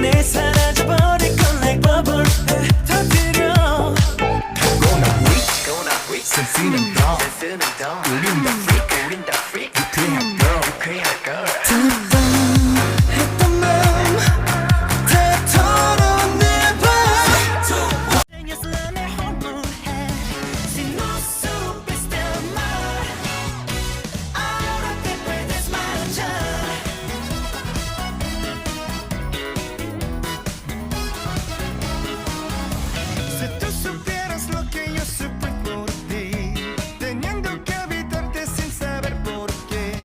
순간에 사라져버릴 건 like bubble 터뜨려 가고 나 weak 센스는 더 우린 다 freak 유쾌한 girl 했던 맘 다 털어내봐 내 허무해 신호수 비슷한 말 All the people that's my child Si tú supieras lo que yo sufrí por ti teniendo que evitarte sin saber por qué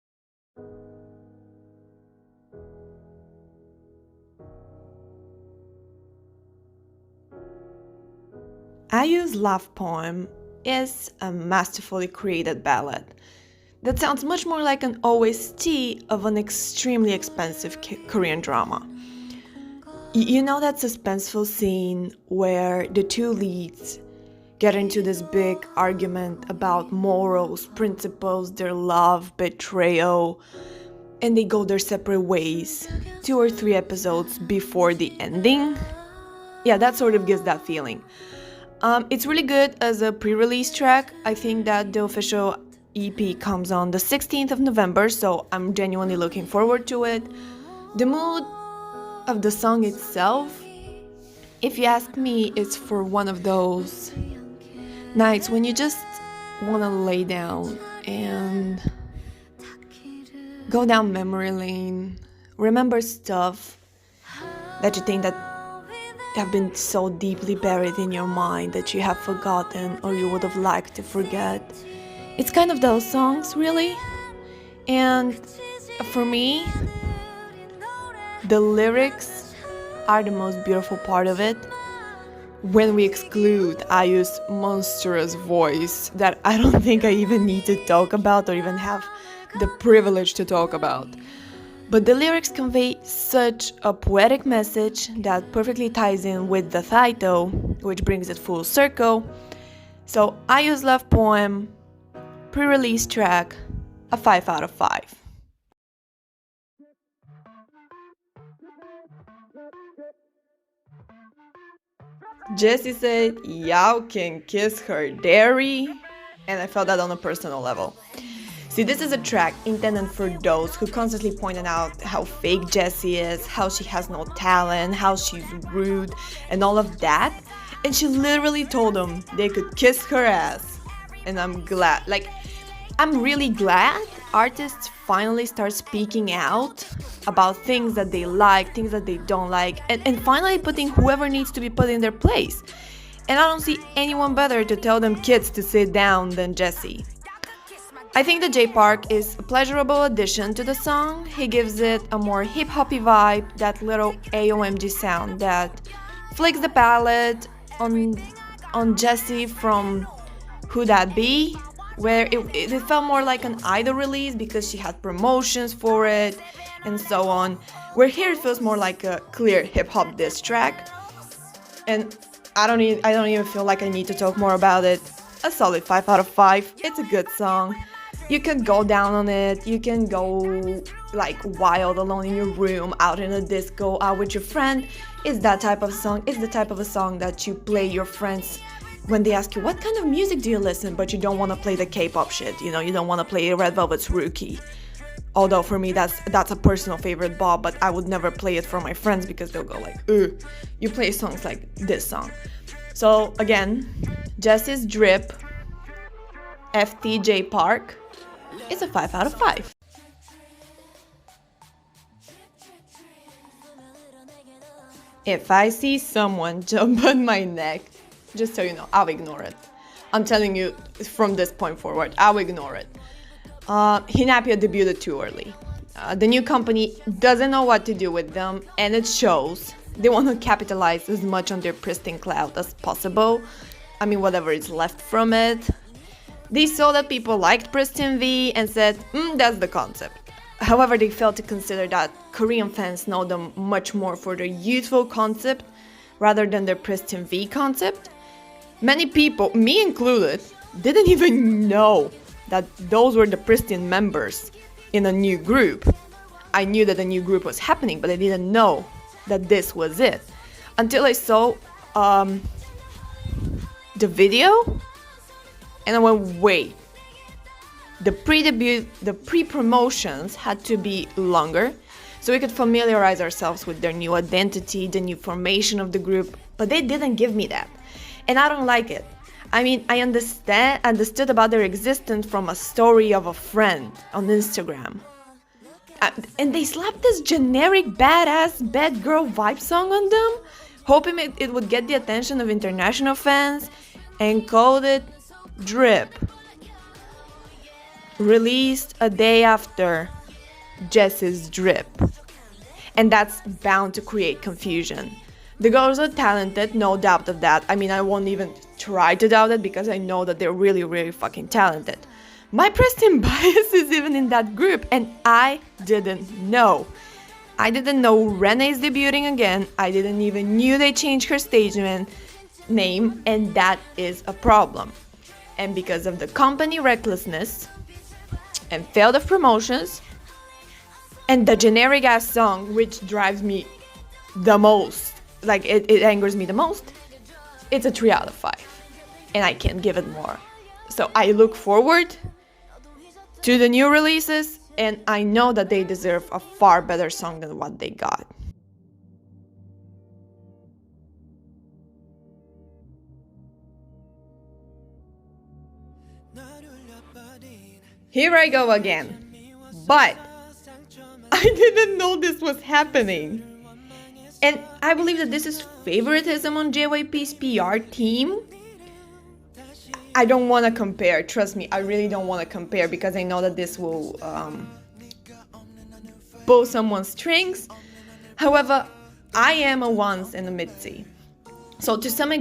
IU's Love Poem is a masterfully created ballad that sounds much more like an OST of an extremely expensive Korean drama. You know that suspenseful scene where the two leads get into this big argument about morals, principles, their love, betrayal, and they go their separate ways 2 or 3 episodes before the ending? Yeah, that sort of gives that feeling. It's really good as a pre-release track. I think that the official EP comes on the 16th of November, so I'm genuinely looking forward to it. The mood of the song itself, if you ask me, it's for one of those nights when you just want to lay down and go down memory lane, remember stuff that you think that have been so deeply buried in your mind that you have forgotten or you would have liked to forget. It's kind of those songs, really. And for me, the lyrics are the most beautiful part of it, when we exclude IU's monstrous voice that I don't think I even need to talk about or even have the privilege to talk about. But the lyrics convey such a poetic message that perfectly ties in with the title, which brings it full circle. So IU's Love Poem, pre-release track, a 5 out of 5. Jessie said, "Y'all can kiss her dairy," and I felt that on a personal level. See, this is a track intended for those who constantly pointed out how fake Jessie is, how she has no talent, how she's rude, and all of that. And she literally told them they could kiss her ass. And I'm glad, I'm really glad artists finally start speaking out about things that they like, things that they don't like, and finally putting whoever needs to be put in their place. And I don't see anyone better to tell them kids to sit down than Jessie. I think that Jay Park is a pleasurable addition to the song. He gives it a more hip-hoppy vibe, that little AOMG sound that flicks the palette on Jessie from Who That Be, where it felt more like an idol release because she had promotions for it and so on. Where here it feels more like a clear hip-hop diss track. And I don't even feel like I need to talk more about it. A solid 5 out of 5. It's a good song. You can go down on it, you can go wild alone in your room, out in a disco, out with your friend. It's that type of song. It's the type of a song that you play your friends when they ask you, what kind of music do you listen? But you don't want to play the K-pop shit, you don't want to play Red Velvet's Rookie. Although for me that's a personal favorite bop, but I would never play it for my friends because they'll go ugh, you play songs like this song. So again, Jessie's Drip, FTJ Park, is a 5 out of 5. If I see someone jump on my neck, just so you know, I'll ignore it. I'm telling you from this point forward, I'll ignore it. Hinapia debuted too early. The new company doesn't know what to do with them, and it shows. They want to capitalize as much on their pristine cloud as possible. I mean, whatever is left from it. They saw that people liked Pristine V and said, that's the concept. However, they failed to consider that Korean fans know them much more for their youthful concept rather than their Pristine V concept. Many people, me included, didn't even know that those were the Pristine members in a new group. I knew that a new group was happening, but I didn't know that this was it until I saw the video, and I went, wait, the pre-promotions had to be longer so we could familiarize ourselves with their new identity, the new formation of the group, but they didn't give me that, and I don't like it. I mean, I understood about their existence from a story of a friend on Instagram. And they slapped this generic badass bad girl vibe song on them, hoping it would get the attention of international fans, and called it Drip. Released a day after Jess's Drip. And that's bound to create confusion. The girls are talented, no doubt of that. I mean, I won't even try to doubt it because I know that they're really, really fucking talented. My Preston bias is even in that group, and I didn't know. I didn't know Renee's debuting again. I didn't even knew they changed her stage name, and that is a problem. And because of the company recklessness and failed of promotions and the generic ass song, which drives me the most, like it angers me the most, it's a 3 out of 5, and I can't give it more. So I look forward to the new releases, and I know that they deserve a far better song than what they got. Here I go again. But I didn't know this was happening. And I believe that this is favoritism on JYP's PR team. I don't want to compare. Trust me, I really don't want to compare because I know that this will pull someone's strings. However, I am a once and a Mitzi. So to some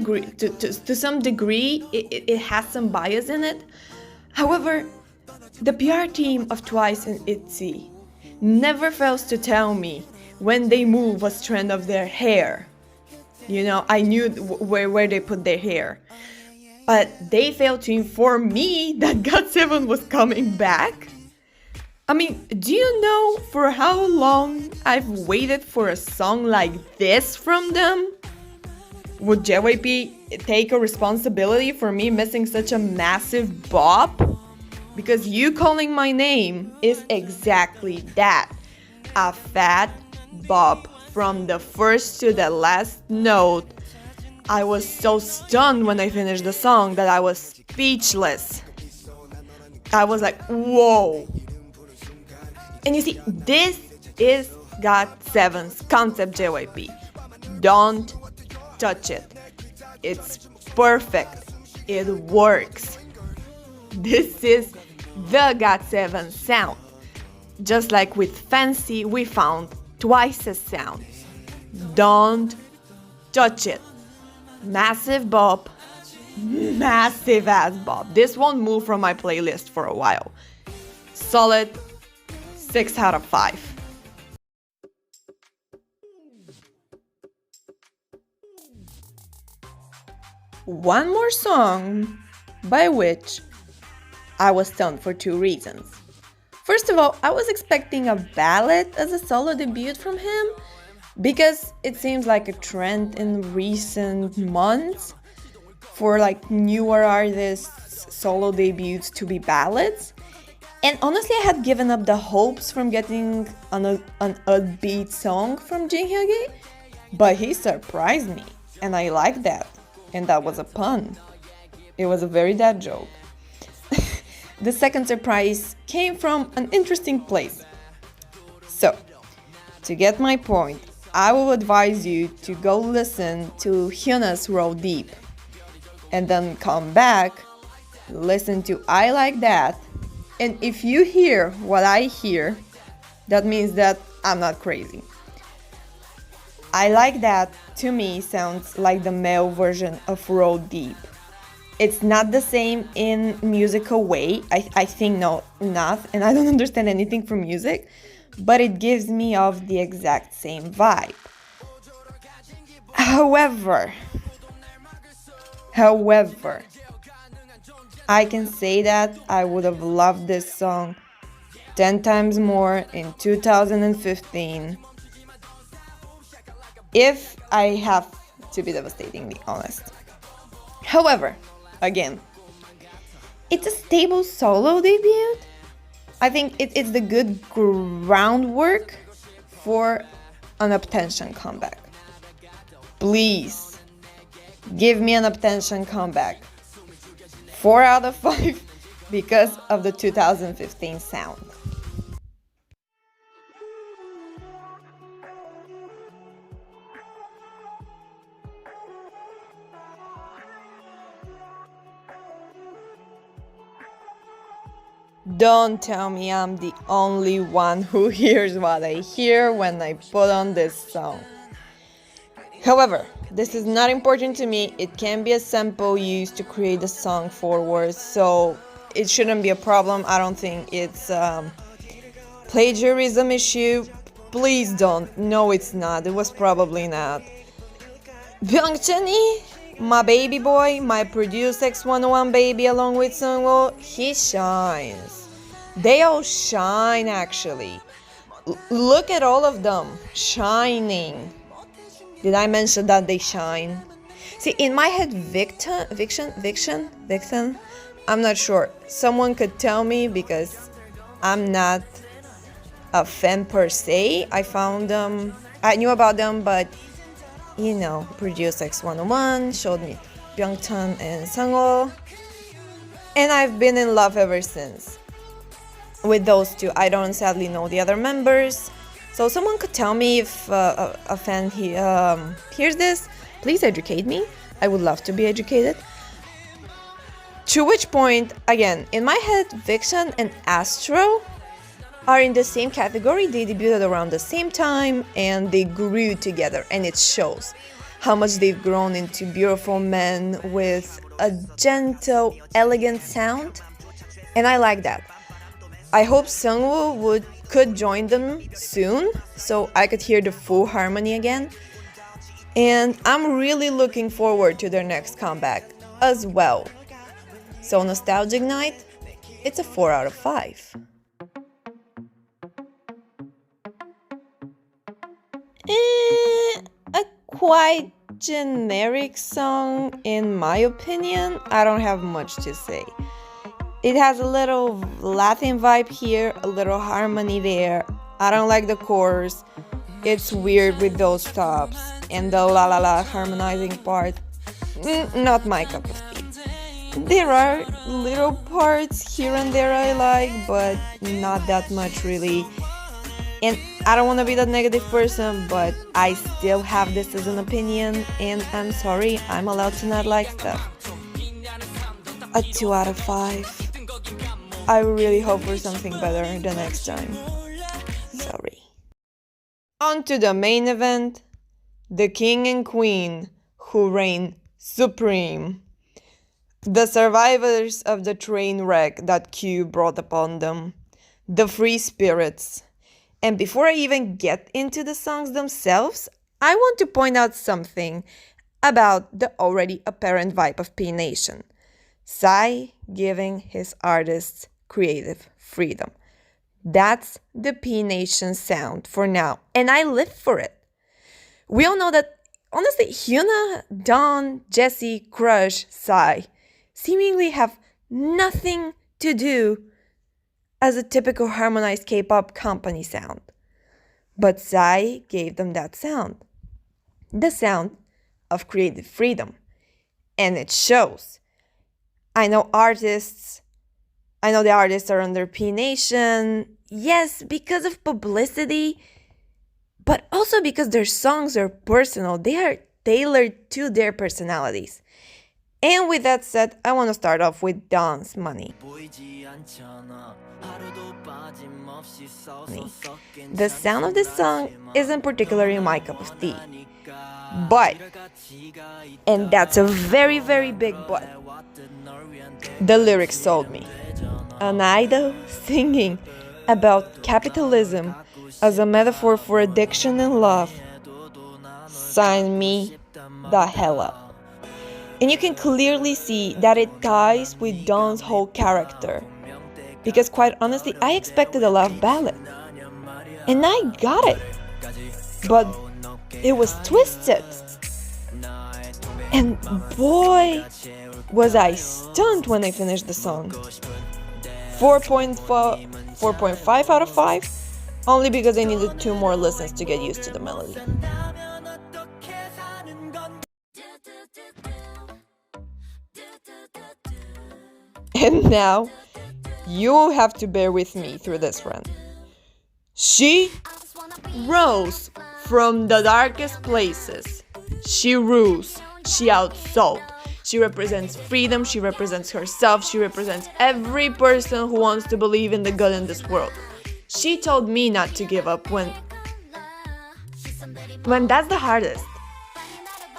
degree, it has some bias in it. However, the PR team of Twice and ITZY never fails to tell me when they move a strand of their hair. You know, I knew where they put their hair. But they failed to inform me that GOT7 was coming back. I mean, do you know for how long I've waited for a song like this from them? Would JYP take a responsibility for me missing such a massive bop? Because You Calling My Name is exactly that. A fat bop from the first to the last note. I was so stunned when I finished the song that I was speechless. I was like, whoa. And you see, this is GOT7's concept JYP. Don't touch it. It's perfect. It works. This is the GOT7 sound. Just like with Fancy, we found Twice's sound. Don't touch it. Massive bop. Massive ass bop. This won't move from my playlist for a while. Solid 6 out of 5. One more song by which I was stunned for 2 reasons. First of all, I was expecting a ballad as a solo debut from him because it seems like a trend in recent months for like newer artists' solo debuts to be ballads. And honestly, I had given up the hopes from getting an upbeat song from Jin Hyugi, but he surprised me, and I like that. And that was a pun. It was a very dad joke. The second surprise came from an interesting place. So, to get my point, I will advise you to go listen to Hyuna's Roll Deep, and then come back, listen to I Like That, and if you hear what I hear, that means that I'm not crazy. I Like That, to me, sounds like the male version of Roll Deep. It's not the same in musical way, I think not, and I don't understand anything from music, but it gives me of the exact same vibe. However, I can say that I would have loved this song 10 times more in 2015 if I have to be devastatingly honest. However, again, it's a stable solo debut. I think it's the good groundwork for an Uptension comeback. Please, give me an Uptension comeback. 4 out of 5 because of the 2015 sound. Don't tell me I'm the only one who hears what I hear when I put on this song. However, this is not important to me. It can be a sample used to create the song forward, so it shouldn't be a problem. I don't think it's plagiarism issue. Please don't. No, it's not. It was probably not. b.i.g, my baby boy, my Produce X101 baby along with Sungwoo, he shines. They all shine actually. Look at all of them shining. Did I mention that they shine? See, in my head, Vixen, I'm not sure. Someone could tell me because I'm not a fan per se. I knew about them, but you know, Produce X101 showed me Byungchan and Sungwoo, and I've been in love ever since with those two. I don't sadly know the other members, so someone could tell me if a fan hears this. Please educate me. I would love to be educated. To which point, again, in my head, Vixen and Astro are in the same category. They debuted around the same time and they grew together, and it shows how much they've grown into beautiful men with a gentle, elegant sound, and I like that. I hope Sungwoo could join them soon so I could hear the full harmony again, and I'm really looking forward to their next comeback as well. So Nostalgic Night, it's a 4 out of 5. A quite generic song in my opinion. I don't have much to say. It has a little Latin vibe here, a little harmony there. I don't like the chorus. It's weird with those stops and the la la la harmonizing part. Not my cup of tea. There are little parts here and there I like, but not that much really. And I don't want to be that negative person, but I still have this as an opinion, and I'm sorry, I'm allowed to not like stuff. A 2 out of 5. I really hope for something better the next time. Sorry. On to the main event, the king and queen who reign supreme. The survivors of the train wreck that Q brought upon them. The free spirits. And before I even get into the songs themselves, I want to point out something about the already apparent vibe of P Nation. Psy giving his artists creative freedom. That's the P Nation sound for now, and I live for it. We all know that, honestly, Hyuna, Dawn, Jessie, Crush, Psy seemingly have nothing to do as a typical harmonized K-pop company sound. But Psy gave them that sound. The sound of creative freedom. And it shows. I know the artists are under P Nation. Yes, because of publicity, but also because their songs are personal. They are tailored to their personalities. And with that said, I want to start off with Dawn's Money. The sound of this song isn't particularly my cup of tea. But, and that's a very, very big but, the lyrics sold me. An idol singing about capitalism as a metaphor for addiction and love. Sign me the hell up. And you can clearly see that it ties with Dawn's whole character. Because quite honestly, I expected a love ballad. And I got it. But it was twisted. And boy, was I stunned when I finished the song. 4.5 out of 5, only because I needed 2 more listens to get used to the melody. And now, you have to bear with me through this run. She rose from the darkest places. She rules. She outsold. She represents freedom. She represents herself. She represents every person who wants to believe in the good in this world. She told me not to give up when that's the hardest.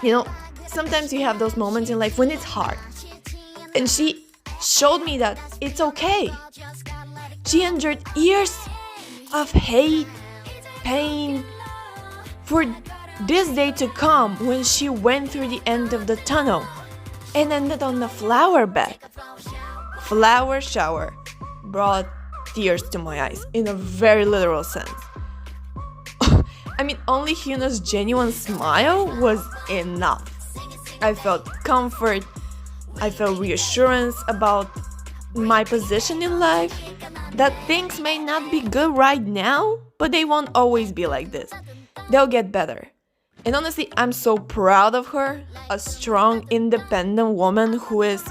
You know, sometimes you have those moments in life when it's hard. And she showed me that it's okay. She endured years of hate, pain, for this day to come when she went through the end of the tunnel and ended on the flower bed. Flower shower brought tears to my eyes in a very literal sense. I mean, only Hyuna's genuine smile was enough. I felt comfort, I felt reassurance about my position in life, that things may not be good right now, but they won't always be like this. They'll get better. And honestly, I'm so proud of her, a strong, independent woman who is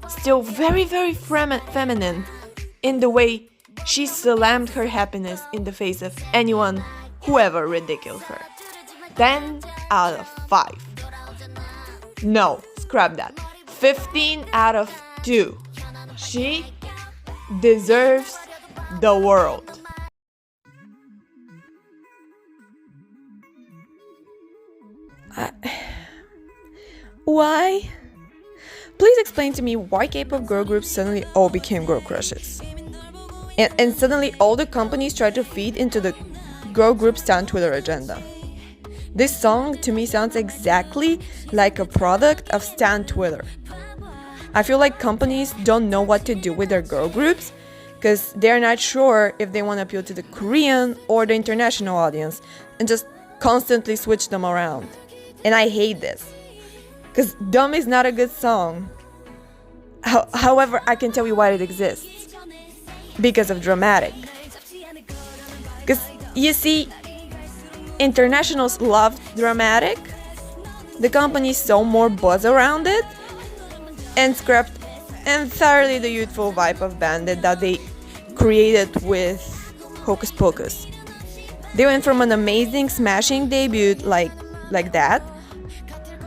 still very, very feminine in the way she slammed her happiness in the face of anyone who ever ridiculed her. 10 out of 5. No, scrap that. 15 out of 2. She deserves the world. Why? Please explain to me why K-pop girl groups suddenly all became girl crushes. And suddenly all the companies try to feed into the girl group stan Twitter agenda. This song to me sounds exactly like a product of stan Twitter. I feel like companies don't know what to do with their girl groups because they're not sure if they want to appeal to the Korean or the international audience and just constantly switch them around. And I hate this because Dumb is not a good song. However, I can tell you why it exists. Because of Dramatic. Because you see, internationals love Dramatic, the companies saw more buzz around it, and scrapped entirely the youthful vibe of Bandit that they created with Hocus Pocus. They went from an amazing smashing debut like that,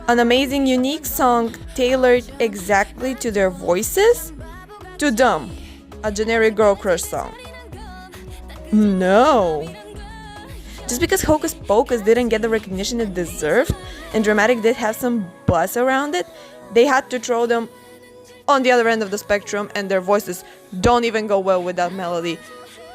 an amazing unique song tailored exactly to their voices, to Dumb, a generic girl crush song. No. Just because Hocus Pocus didn't get the recognition it deserved and Dramatic did have some buzz around it, they had to throw them on the other end of the spectrum, and their voices don't even go well with that melody.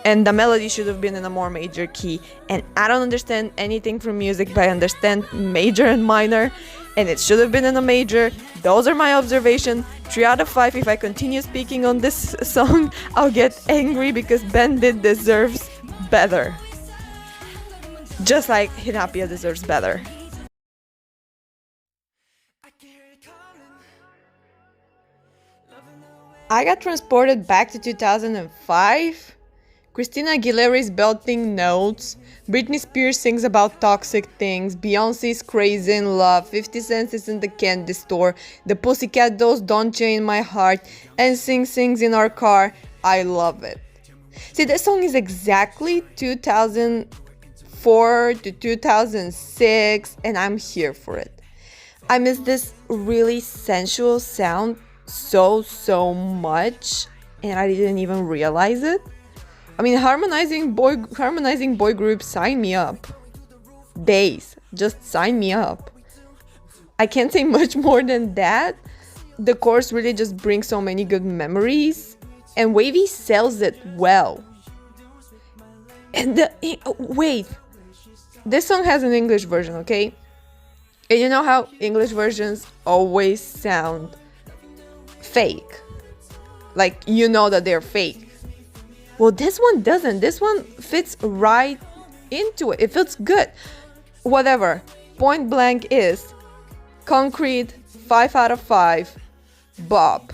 And the melody should have been in a more major key. And I don't understand anything from music, but I understand major and minor, and it should have been in a major. Those are my observations. 3 out of 5. If I continue speaking on this song, I'll get angry because Bandit deserves better. Just like Hinapia deserves better. I got transported back to 2005. Christina Aguilera is belting notes. Britney Spears sings about toxic things. Beyonce's crazy in love. 50 Cent is in the candy store. The Pussycat Dolls don't chain my heart. And sings in our car. I love it. See, this song is exactly 2004 to 2006, and I'm here for it. I miss this really sensual sound so much, and I didn't even realize it. I mean, harmonizing boy groups, sign me up. Days, just sign me up. I can't say much more than that. The chorus really just brings so many good memories, and Wavy sells it well. And wait, this song has an English version, okay? And you know how English versions always sound fake, like you know that they're fake. Well, this one doesn't. This one fits right into it. It feels good. Whatever. point blank is concrete 5 out of 5 Bob.